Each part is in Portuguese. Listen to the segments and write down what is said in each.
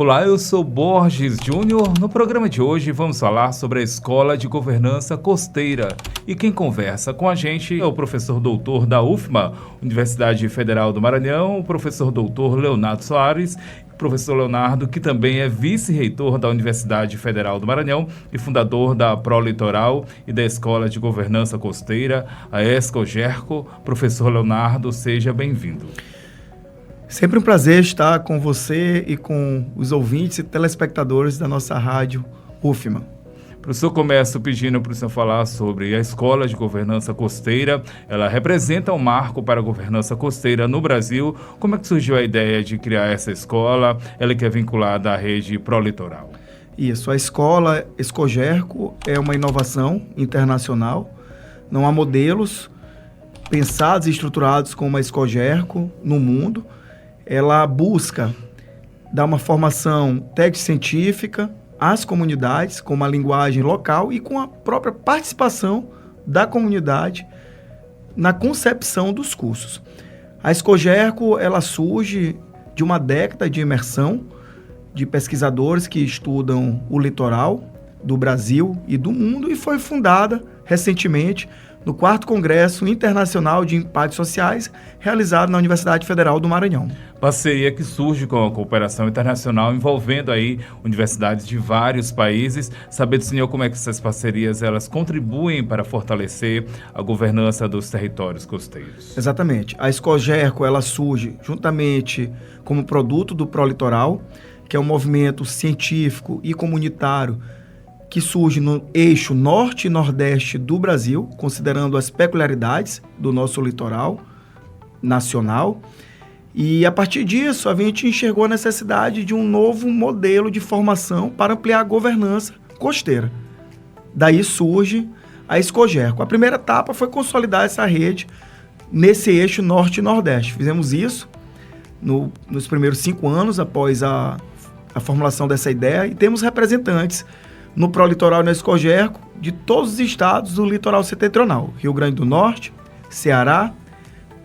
Olá, eu sou Borges Júnior. No programa de hoje vamos falar sobre a Escola de Governança Costeira. E quem conversa com a gente é o professor doutor da UFMA, Universidade Federal do Maranhão, o professor doutor Leonardo Soares. Professor Leonardo, que também é vice-reitor da Universidade Federal do Maranhão e fundador da Prolitoral e da Escola de Governança Costeira, a ESCOGERCO. Professor Leonardo, seja bem-vindo. Sempre um prazer estar com você e com os ouvintes e telespectadores da nossa rádio UFMA. Professor, começo pedindo para o senhor falar sobre a Escola de Governança Costeira. Ela representa um marco para a governança costeira no Brasil. Como é que surgiu a ideia de criar essa escola? Ela que é vinculada à rede Prolitoral. Isso, a escola ESCOGERCO é uma inovação internacional. Não há modelos pensados e estruturados como a ESCOGERCO no mundo. Ela busca dar uma formação técnico-científica às comunidades, com uma linguagem local e com a própria participação da comunidade na concepção dos cursos. A ESCOGERCO, ela surge de uma década de imersão de pesquisadores que estudam o litoral do Brasil e do mundo e foi fundada recentemente no 4º Congresso Internacional de Impactos Sociais, realizado na Universidade Federal do Maranhão. Parceria que surge com a cooperação internacional, envolvendo aí universidades de vários países. Saber do senhor como é que essas parcerias elas contribuem para fortalecer a governança dos territórios costeiros. Exatamente. A ESCOGERCO, ela surge juntamente como produto do Prolitoral, que é um movimento científico e comunitário que surge no eixo norte e nordeste do Brasil, considerando as peculiaridades do nosso litoral nacional. E a partir disso, a gente enxergou a necessidade de um novo modelo de formação para ampliar a governança costeira. Daí surge a ESCOGERCO. A primeira etapa foi consolidar essa rede nesse eixo norte e nordeste. Fizemos isso nos primeiros 5 anos após a formulação dessa ideia e temos representantes no Prolitoral e na ESCOGERCO de todos os estados do litoral setentrional. Rio Grande do Norte, Ceará,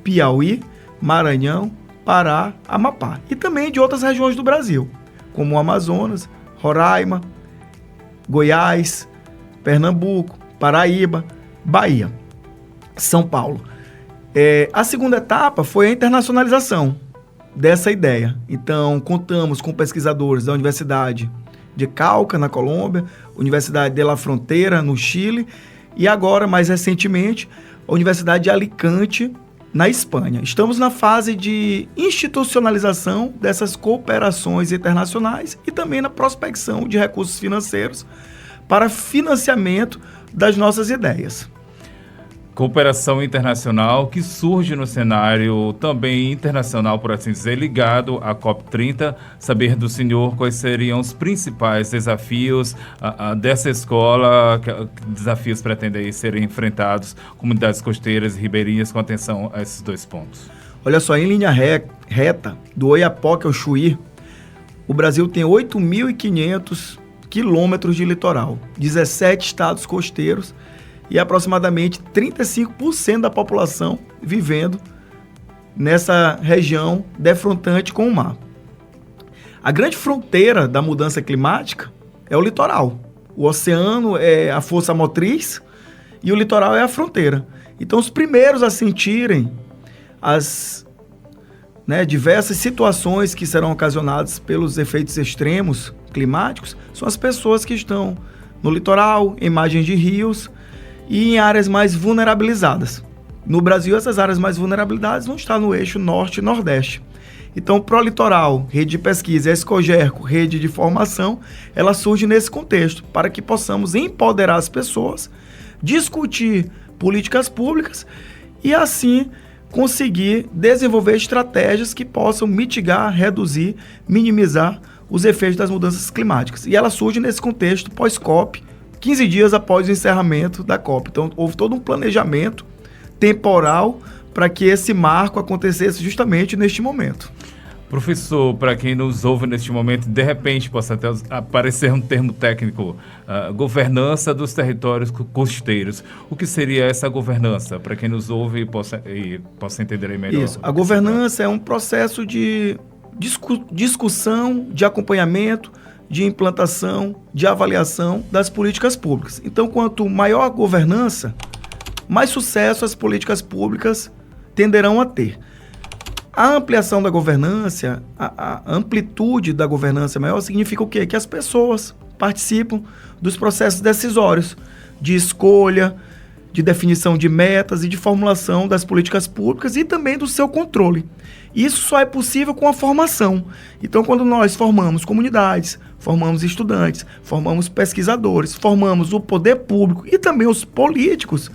Piauí, Maranhão, Pará, Amapá. E também de outras regiões do Brasil, como o Amazonas, Roraima, Goiás, Pernambuco, Paraíba, Bahia, São Paulo. A segunda etapa foi a internacionalização dessa ideia. Então, contamos com pesquisadores da Universidade de Cauca, na Colômbia, Universidade de La Frontera, no Chile, e agora, mais recentemente, a Universidade de Alicante, na Espanha. Estamos na fase de institucionalização dessas cooperações internacionais e também na prospecção de recursos financeiros para financiamento das nossas ideias. Cooperação internacional que surge no cenário também internacional, por assim dizer, ligado à COP30. Saber do senhor quais seriam os principais desafios dessa escola, que desafios pretendem serem enfrentados, comunidades costeiras e ribeirinhas, com atenção a esses 2 pontos. Olha só, em linha reta, do Oiapoque ao Chuí, o Brasil tem 8.500 quilômetros de litoral, 17 estados costeiros, e aproximadamente 35% da população vivendo nessa região defrontante com o mar. A grande fronteira da mudança climática é o litoral. O oceano é a força motriz e o litoral é a fronteira. Então, os primeiros a sentirem as diversas situações que serão ocasionadas pelos efeitos extremos climáticos são as pessoas que estão no litoral, em margens de rios, e em áreas mais vulnerabilizadas. No Brasil, essas áreas mais vulnerabilizadas vão estar no eixo norte e nordeste. Então, o Prolitoral, rede de pesquisa, e a ESCOGERCO, rede de formação, ela surge nesse contexto, para que possamos empoderar as pessoas, discutir políticas públicas e, assim, conseguir desenvolver estratégias que possam mitigar, reduzir, minimizar os efeitos das mudanças climáticas. E ela surge nesse contexto pós-COP, 15 dias após o encerramento da COP. Então, houve todo um planejamento temporal para que esse marco acontecesse justamente neste momento. Professor, para quem nos ouve neste momento, de repente possa até aparecer um termo técnico, governança dos territórios costeiros. O que seria essa governança? Para quem nos ouve e possa entender aí melhor. Isso. A governança é um processo de discussão, de acompanhamento, de implantação, de avaliação das políticas públicas. Então, quanto maior a governança, mais sucesso as políticas públicas tenderão a ter. A ampliação da governança, a amplitude da governança maior significa o quê? Que as pessoas participam dos processos decisórios, de escolha, de definição de metas e de formulação das políticas públicas e também do seu controle. Isso só é possível com a formação. Então, quando nós formamos comunidades, formamos estudantes, formamos pesquisadores, formamos o poder público e também os políticos,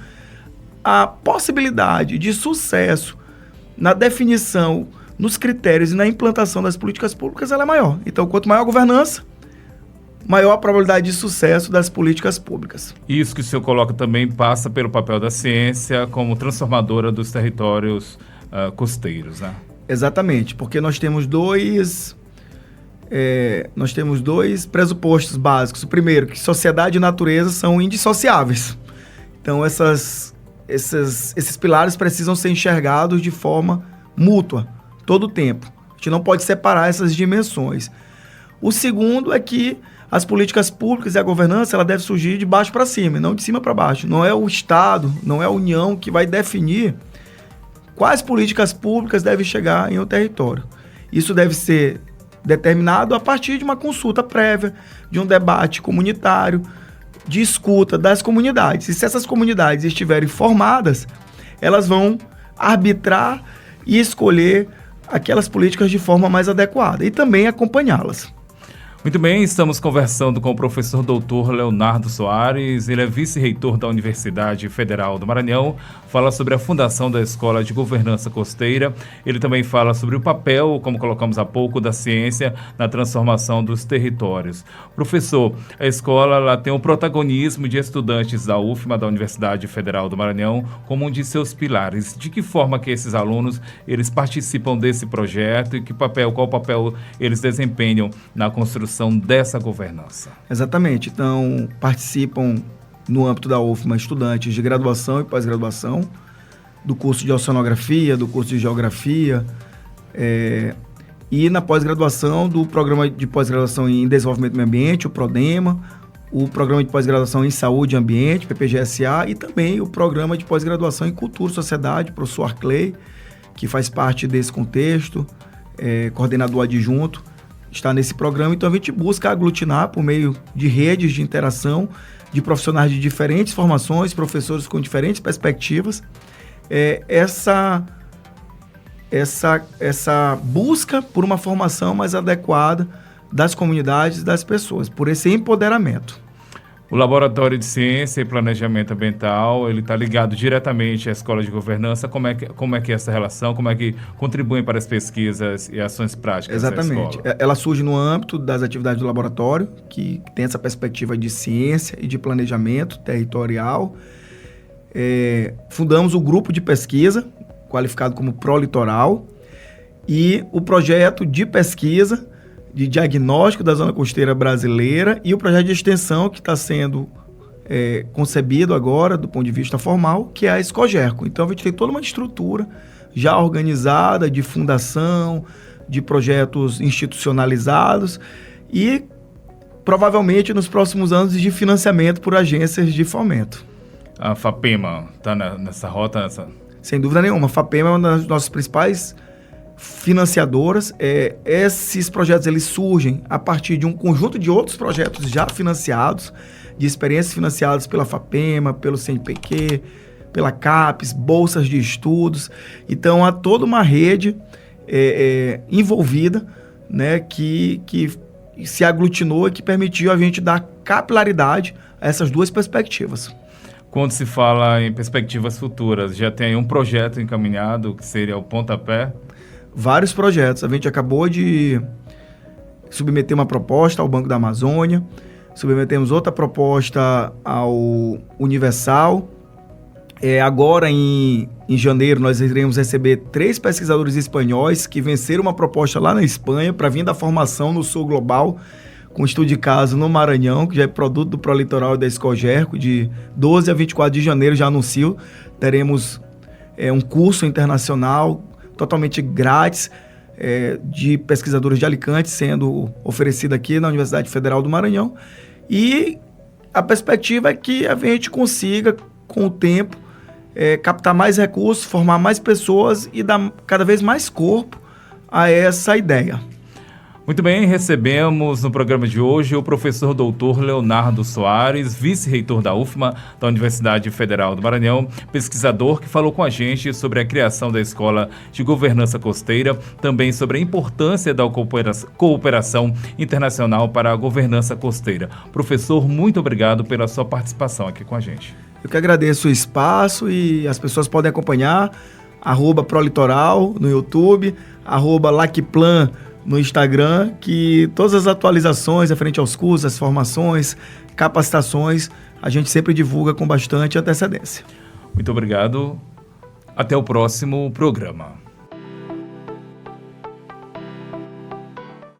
a possibilidade de sucesso na definição, nos critérios e na implantação das políticas públicas ela é maior. Então, quanto maior a governança, maior a probabilidade de sucesso das políticas públicas. Isso que o senhor coloca também passa pelo papel da ciência como transformadora dos territórios costeiros, né? Exatamente, porque nós temos dois pressupostos básicos. O primeiro, que sociedade e natureza são indissociáveis. Então, esses pilares precisam ser enxergados de forma mútua, todo o tempo. A gente não pode separar essas dimensões. O segundo é que as políticas públicas e a governança ela deve surgir de baixo para cima, não de cima para baixo. Não é o Estado, não é a União que vai definir quais políticas públicas devem chegar em um território. Isso deve ser determinado a partir de uma consulta prévia, de um debate comunitário, de escuta das comunidades. E se essas comunidades estiverem formadas, elas vão arbitrar e escolher aquelas políticas de forma mais adequada e também acompanhá-las. Muito bem, estamos conversando com o professor doutor Leonardo Soares, ele é vice-reitor da Universidade Federal do Maranhão, fala sobre a fundação da Escola de Governança Costeira, ele também fala sobre o papel, como colocamos há pouco, da ciência na transformação dos territórios. Professor, a escola ela tem o protagonismo de estudantes da UFMA, da Universidade Federal do Maranhão, como um de seus pilares. De que forma que esses alunos eles participam desse projeto e qual papel eles desempenham na construção dessa governança? Exatamente. Então, participam no âmbito da UFMA estudantes de graduação e pós-graduação, do curso de oceanografia, do curso de geografia, e na pós-graduação do programa de pós-graduação em desenvolvimento do meio ambiente, o PRODEMA, o programa de pós-graduação em saúde e ambiente, PPGSA, e também o programa de pós-graduação em cultura e sociedade, o professor Arclay, que faz parte desse contexto, coordenador adjunto, está nesse programa. Então a gente busca aglutinar por meio de redes de interação de profissionais de diferentes formações, professores com diferentes perspectivas, essa busca por uma formação mais adequada das comunidades e das pessoas, por esse empoderamento. O Laboratório de Ciência e Planejamento Ambiental, ele está ligado diretamente à Escola de Governança. Como é que é essa relação? Como é que contribuem para as pesquisas e ações práticas? Exatamente. Da escola? Ela surge no âmbito das atividades do laboratório, que tem essa perspectiva de ciência e de planejamento territorial. Fundamos o grupo de pesquisa, qualificado como Prolitoral, e o projeto de pesquisa de diagnóstico da zona costeira brasileira e o projeto de extensão que está sendo concebido agora, do ponto de vista formal, que é a Escogerco. Então, a gente tem toda uma estrutura já organizada de fundação, de projetos institucionalizados e, provavelmente, nos próximos anos, de financiamento por agências de fomento. A FAPEMA está nessa rota? Sem dúvida nenhuma. A FAPEMA é uma das nossas principais financiadoras. Esses projetos eles surgem a partir de um conjunto de outros projetos já financiados, de experiências financiadas pela FAPEMA, pelo CNPq, pela CAPES, bolsas de estudos. Então, há toda uma rede envolvida, né, que se aglutinou e que permitiu a gente dar capilaridade a essas duas perspectivas. Quando se fala em perspectivas futuras, já tem um projeto encaminhado, que seria o pontapé? Vários projetos. A gente acabou de submeter uma proposta ao Banco da Amazônia, submetemos outra proposta ao Universal. Agora, em janeiro, nós iremos receber 3 pesquisadores espanhóis que venceram uma proposta lá na Espanha para vir da formação no Sul Global, com estudo de caso no Maranhão, que já é produto do Prolitoral e da Escogerco. De 12 a 24 de janeiro, já anuncio, teremos um curso internacional totalmente grátis, de pesquisadores de Alicante sendo oferecida aqui na Universidade Federal do Maranhão. E a perspectiva é que a gente consiga, com o tempo, captar mais recursos, formar mais pessoas e dar cada vez mais corpo a essa ideia. Muito bem, recebemos no programa de hoje o professor doutor Leonardo Soares, vice-reitor da UFMA, da Universidade Federal do Maranhão, pesquisador que falou com a gente sobre a criação da Escola de Governança Costeira, também sobre a importância da cooperação internacional para a governança costeira. Professor, muito obrigado pela sua participação aqui com a gente. Eu que agradeço o espaço e as pessoas podem acompanhar @prolitoral no YouTube, @lacplan no Instagram, que todas as atualizações referente aos cursos, as formações, capacitações, a gente sempre divulga com bastante antecedência. Muito obrigado. Até o próximo programa.